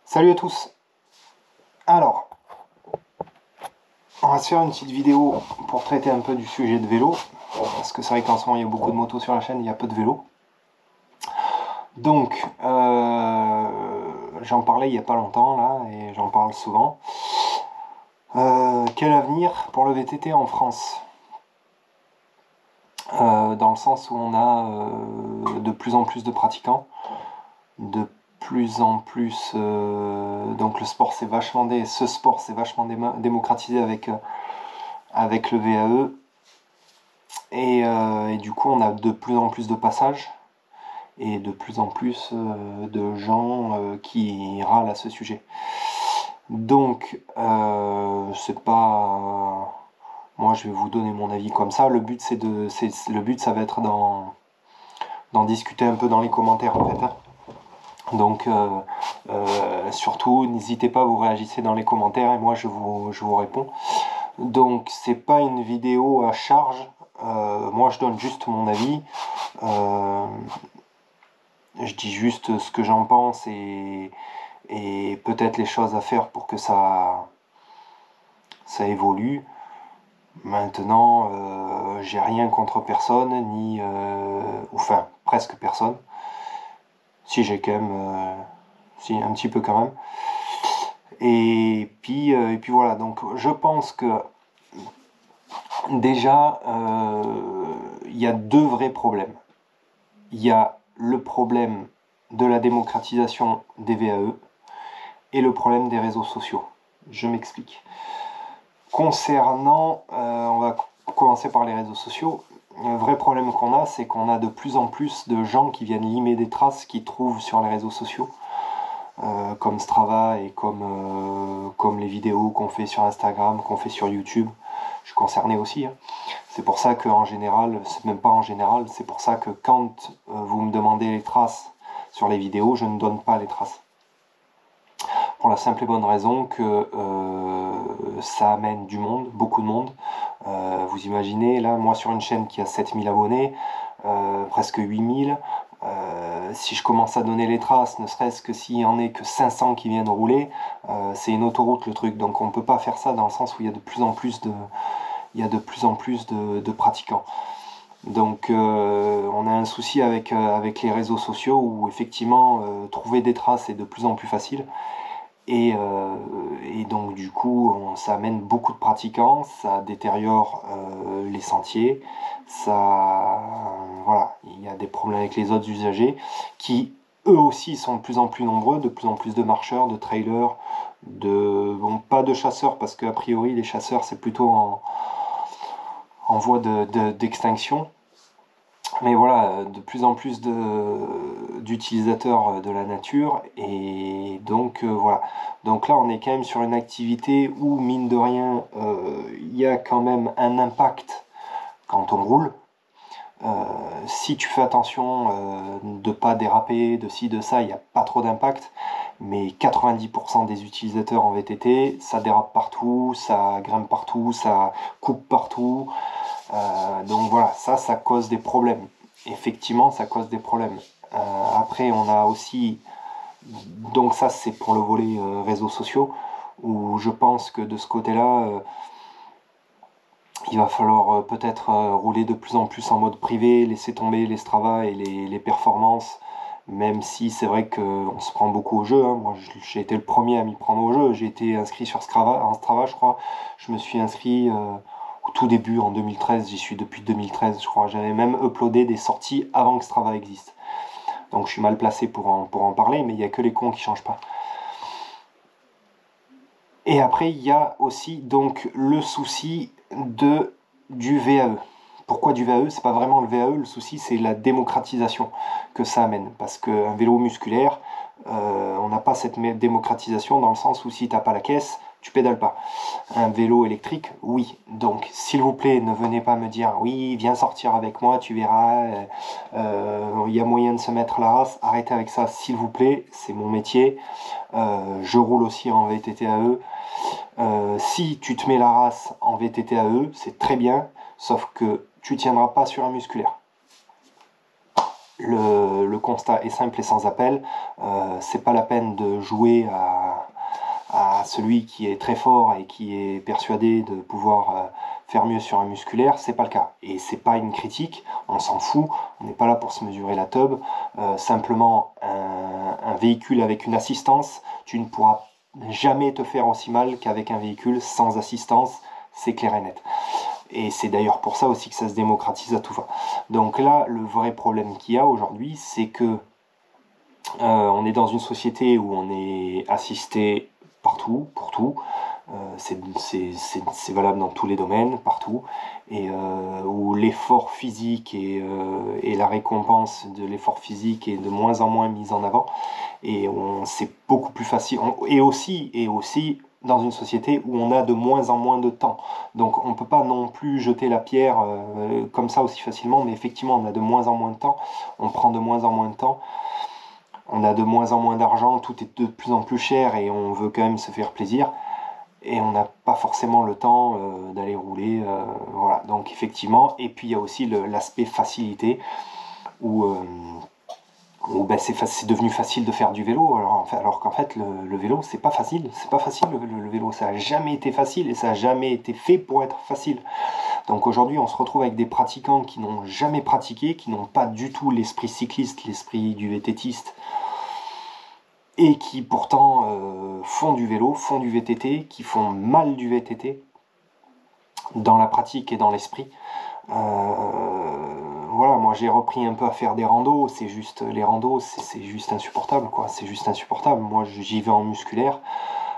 Salut à tous. Alors, on va se faire une petite vidéo pour traiter un peu du sujet de vélo, parce que c'est vrai qu'en ce moment il y a beaucoup de motos sur la chaîne, il y a peu de vélos. Donc, j'en parlais il n'y a pas longtemps là, et j'en parle souvent. Quel avenir pour le VTT en France? Dans le sens où on a de plus en plus de pratiquants, de plus en plus, donc le sport s'est vachement ce sport s'est vachement démocratisé avec le VAE. Et du coup, on a de plus en plus de passages et de plus en plus de gens qui râlent à ce sujet. Donc, c'est pas. Moi, je vais vous donner mon avis comme ça. Le but, le but, ça va être d'en discuter un peu dans les commentaires, en fait, hein. Donc, surtout, n'hésitez pas, vous réagissez dans les commentaires et moi, je vous réponds. Donc, c'est pas une vidéo à charge. Moi, je donne juste mon avis. Euh, je dis juste ce que j'en pense et peut-être les choses à faire pour que ça évolue. Maintenant, j'ai rien contre personne, ni enfin presque personne. Si j'ai quand même, si un petit peu quand même. Et puis voilà. Donc, je pense que déjà, il y a deux vrais problèmes. Il y a le problème de la démocratisation des VAE et le problème des réseaux sociaux. Je m'explique. Concernant, on va commencer par les réseaux sociaux. Le vrai problème qu'on a, c'est qu'on a de plus en plus de gens qui viennent limer des traces qu'ils trouvent sur les réseaux sociaux, comme Strava et comme les vidéos qu'on fait sur Instagram, qu'on fait sur YouTube. Je suis concerné aussi, hein. C'est pour ça qu'en général, c'est même pas en général, c'est pour ça que quand vous me demandez les traces sur les vidéos, je ne donne pas les traces. Pour la simple et bonne raison que ça amène du monde, beaucoup de monde. Vous imaginez, là, moi sur une chaîne qui a 7000 abonnés, presque 8000, si je commence à donner les traces, ne serait-ce que s'il y en ait que 500 qui viennent rouler, c'est une autoroute le truc. Donc on ne peut pas faire ça dans le sens où il y a de plus en plus de pratiquants. Donc on a un souci avec les réseaux sociaux où effectivement trouver des traces est de plus en plus facile. Et donc du coup, ça amène beaucoup de pratiquants, ça détériore les sentiers, voilà, il y a des problèmes avec les autres usagers qui eux aussi sont de plus en plus nombreux, de plus en plus de marcheurs, de trailers, bon, pas de chasseurs parce qu'a priori les chasseurs c'est plutôt en voie d'extinction. Mais voilà, de plus en plus d'utilisateurs de la nature, et donc voilà. Donc là, on est quand même sur une activité où, mine de rien, il y a quand même un impact quand on roule. Si tu fais attention de pas déraper, de ci, de ça, il n'y a pas trop d'impact. Mais 90% des utilisateurs en VTT, ça dérape partout, ça grimpe partout, ça coupe partout. Donc voilà, ça cause des problèmes. Effectivement, ça cause des problèmes. Après, on a aussi, donc ça c'est pour le volet réseaux sociaux, où je pense que de ce côté-là, il va falloir peut-être rouler de plus en plus en mode privé, laisser tomber les Strava et les performances, même si c'est vrai qu'on se prend beaucoup au jeu, hein. Moi j'ai été le premier à m'y prendre au jeu, j'ai été inscrit sur Strava je crois, je me suis inscrit au tout début en 2013, j'y suis depuis 2013 je crois, j'avais même uploadé des sorties avant que Strava existe. Donc je suis mal placé pour en parler, mais il n'y a que les cons qui changent pas. Et après, il y a aussi donc le souci du VAE. Pourquoi du VAE? C'est pas vraiment le VAE, le souci c'est la démocratisation que ça amène. Parce qu'un vélo musculaire, on n'a pas cette démocratisation dans le sens où si t'as pas la caisse, tu pédales pas. Un vélo électrique, oui. Donc, s'il vous plaît, ne venez pas me dire oui, viens sortir avec moi, tu verras, il y a moyen de se mettre la race. Arrêtez avec ça, s'il vous plaît, c'est mon métier. Je roule aussi en VTT AE. Si tu te mets la race en VTT AE, c'est très bien, sauf que tu tiendras pas sur un musculaire. Le constat est simple et sans appel. C'est pas la peine de jouer celui qui est très fort et qui est persuadé de pouvoir faire mieux sur un musculaire, c'est pas le cas. Et c'est pas une critique, on s'en fout, on n'est pas là pour se mesurer la teub. Simplement, un véhicule avec une assistance, tu ne pourras jamais te faire aussi mal qu'avec un véhicule sans assistance, c'est clair et net. Et c'est d'ailleurs pour ça aussi que ça se démocratise à tout va. Donc là, le vrai problème qu'il y a aujourd'hui, c'est que on est dans une société où on est assisté partout, pour tout. C'est valable dans tous les domaines, partout. Et où l'effort physique et la récompense de l'effort physique est de moins en moins mise en avant. Et c'est beaucoup plus facile. Et aussi dans une société où on a de moins en moins de temps. Donc on ne peut pas non plus jeter la pierre comme ça aussi facilement, mais effectivement on a de moins en moins de temps, on prend de moins en moins de temps. On a de moins en moins d'argent, tout est de plus en plus cher et on veut quand même se faire plaisir. Et on n'a pas forcément le temps d'aller rouler. Voilà, donc effectivement. Et puis il y a aussi l'aspect facilité où, ben, c'est devenu facile de faire du vélo. Alors qu'en fait, le vélo, c'est pas facile. C'est pas facile le vélo. Ça n'a jamais été facile et ça n'a jamais été fait pour être facile. Donc aujourd'hui, on se retrouve avec des pratiquants qui n'ont jamais pratiqué, qui n'ont pas du tout l'esprit cycliste, l'esprit du VTTiste, et qui pourtant font du vélo, font du VTT, qui font mal du VTT dans la pratique et dans l'esprit. Voilà, moi j'ai repris un peu à faire des randos, c'est juste les randos, c'est juste insupportable, quoi. C'est juste insupportable. Moi j'y vais en musculaire.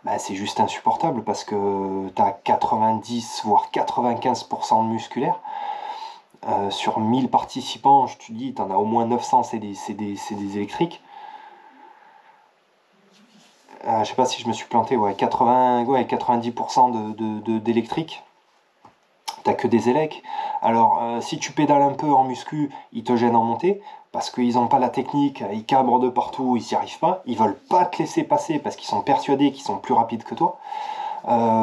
Bah, c'est juste insupportable parce que tu as 90 voire 95% de musculaire. Sur 1000 participants, je te dis, tu en as au moins 900, c'est des électriques. Je sais pas si je me suis planté, ouais, 90% d'électriques. T'as que des élecs. Alors, si tu pédales un peu en muscu, ils te gênent en montée parce qu'ils n'ont pas la technique, ils cabrent de partout, ils n'y arrivent pas. Ils veulent pas te laisser passer parce qu'ils sont persuadés qu'ils sont plus rapides que toi.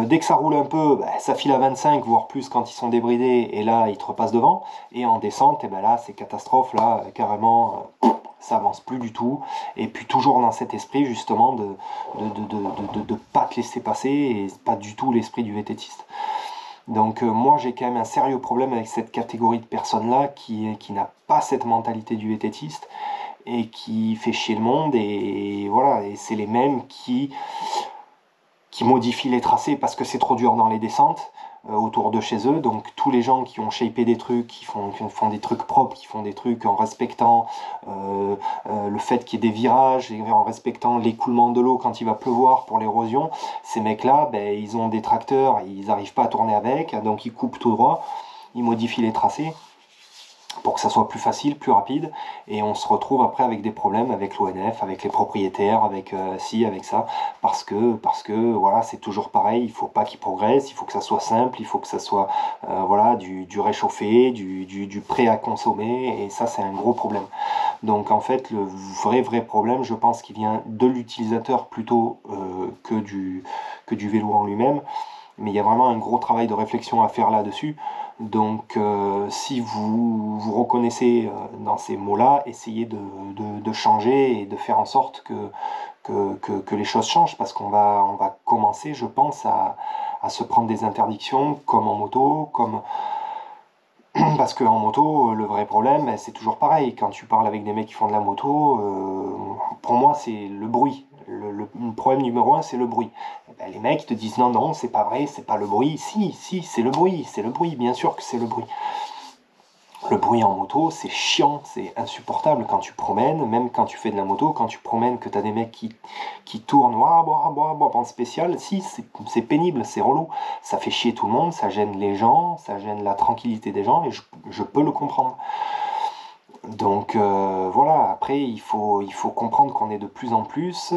Dès que ça roule un peu, bah, ça file à 25, voire plus quand ils sont débridés, et là, ils te repassent devant. Et en descente, et ben là, c'est catastrophe, là, carrément, ça avance plus du tout. Et puis toujours dans cet esprit, justement, de pas te laisser passer, et pas du tout l'esprit du VTTiste. Donc moi, j'ai quand même un sérieux problème avec cette catégorie de personnes-là qui n'a pas cette mentalité du VTTiste, et qui fait chier le monde, et voilà, et c'est les mêmes qui modifient les tracés parce que c'est trop dur dans les descentes autour de chez eux. Donc tous les gens qui ont shapé des trucs, qui font des trucs propres, qui font des trucs en respectant le fait qu'il y ait des virages, et en respectant l'écoulement de l'eau quand il va pleuvoir pour l'érosion, ces mecs-là, ben, ils ont des tracteurs, ils n'arrivent pas à tourner avec, donc ils coupent tout droit, ils modifient les tracés pour que ça soit plus facile, plus rapide, et on se retrouve après avec des problèmes avec l'ONF, avec les propriétaires, avec avec ça, parce que voilà, c'est toujours pareil, il faut pas qu'ils progressent, il faut que ça soit simple, il faut que ça soit voilà, du réchauffé, du prêt à consommer, et ça c'est un gros problème. Donc en fait, le vrai problème, je pense qu'il vient de l'utilisateur plutôt que du vélo en lui-même, mais il y a vraiment un gros travail de réflexion à faire là-dessus. Donc si vous reconnaissez dans ces mots-là, essayez de changer et de faire en sorte que les choses changent, parce on va commencer, je pense, à se prendre des interdictions comme en moto, parce qu'en moto, le vrai problème, ben, c'est toujours pareil. Quand tu parles avec des mecs qui font de la moto, pour moi, c'est le bruit. Le problème numéro un, c'est le bruit. Et ben, les mecs te disent non, non, c'est pas vrai, c'est pas le bruit. Si, c'est le bruit, bien sûr que c'est le bruit. Le bruit en moto, c'est chiant, c'est insupportable quand tu promènes, même quand tu fais de la moto, quand tu promènes, que tu as des mecs qui tournent, en spécial, si, c'est pénible, c'est relou, ça fait chier tout le monde, ça gêne les gens, ça gêne la tranquillité des gens, et je peux le comprendre. Donc voilà, après il faut comprendre qu'on est de plus en plus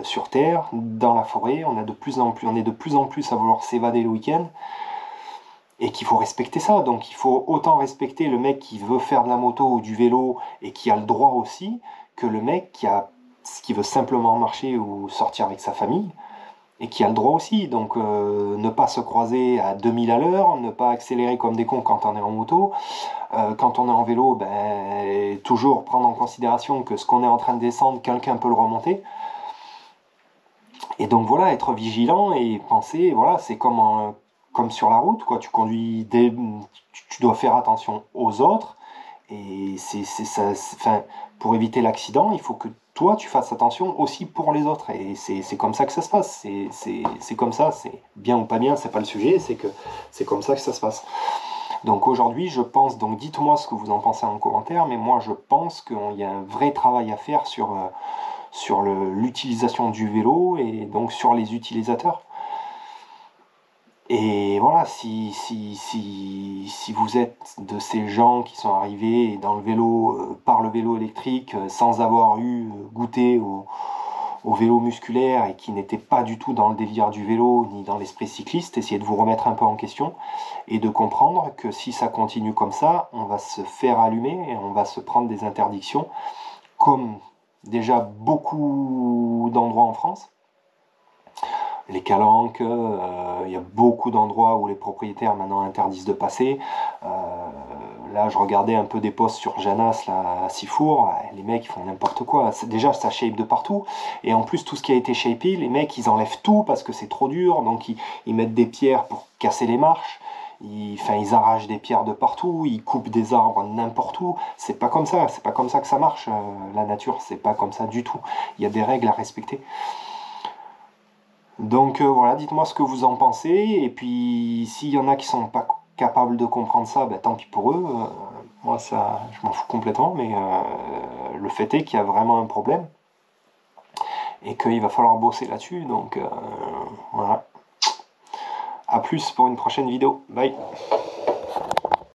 sur Terre, dans la forêt, on est de plus en plus à vouloir s'évader le week-end, et qu'il faut respecter ça. Donc il faut autant respecter le mec qui veut faire de la moto ou du vélo et qui a le droit aussi, que le mec qui veut simplement marcher ou sortir avec sa famille et qui a le droit aussi. Donc ne pas se croiser à 2000 à l'heure, ne pas accélérer comme des cons quand on est en moto. Quand on est en vélo, ben, toujours prendre en considération que ce qu'on est en train de descendre, quelqu'un peut le remonter. Et donc voilà, être vigilant et penser, voilà, c'est comme sur la route, quoi. Tu conduis, tu dois faire attention aux autres. Et c'est ça, enfin, pour éviter l'accident, il faut que toi, tu fasses attention aussi pour les autres. Et c'est comme ça que ça se passe. C'est comme ça, c'est bien ou pas bien, c'est pas le sujet, c'est que c'est comme ça que ça se passe. Donc aujourd'hui, je pense, donc dites-moi ce que vous en pensez en commentaire, mais moi je pense qu'il y a un vrai travail à faire sur l'utilisation du vélo et donc sur les utilisateurs. Et voilà, si vous êtes de ces gens qui sont arrivés dans le vélo, par le vélo électrique, sans avoir eu goûté au vélo musculaire et qui n'étaient pas du tout dans le délire du vélo ni dans l'esprit cycliste, essayez de vous remettre un peu en question et de comprendre que si ça continue comme ça, on va se faire allumer et on va se prendre des interdictions, comme déjà beaucoup d'endroits en France. Les calanques, il y a beaucoup d'endroits où les propriétaires maintenant interdisent de passer. Euh, Là, je regardais un peu des posts sur Janas, là, à Sifour, les mecs ils font n'importe quoi. Déjà, ça shape de partout. Et en plus, tout ce qui a été shapé, les mecs ils enlèvent tout parce que c'est trop dur. Donc ils mettent des pierres pour casser les marches. Ils arrachent des pierres de partout, ils coupent des arbres n'importe où. C'est pas comme ça, c'est pas comme ça que ça marche, la nature, c'est pas comme ça du tout. Il y a des règles à respecter. Donc voilà, dites-moi ce que vous en pensez. Et puis s'il y en a qui sont pas capables de comprendre ça, ben, tant pis pour eux. Moi, ça, je m'en fous complètement. Mais le fait est qu'il y a vraiment un problème et qu'il va falloir bosser là-dessus. Donc voilà. À plus pour une prochaine vidéo. Bye.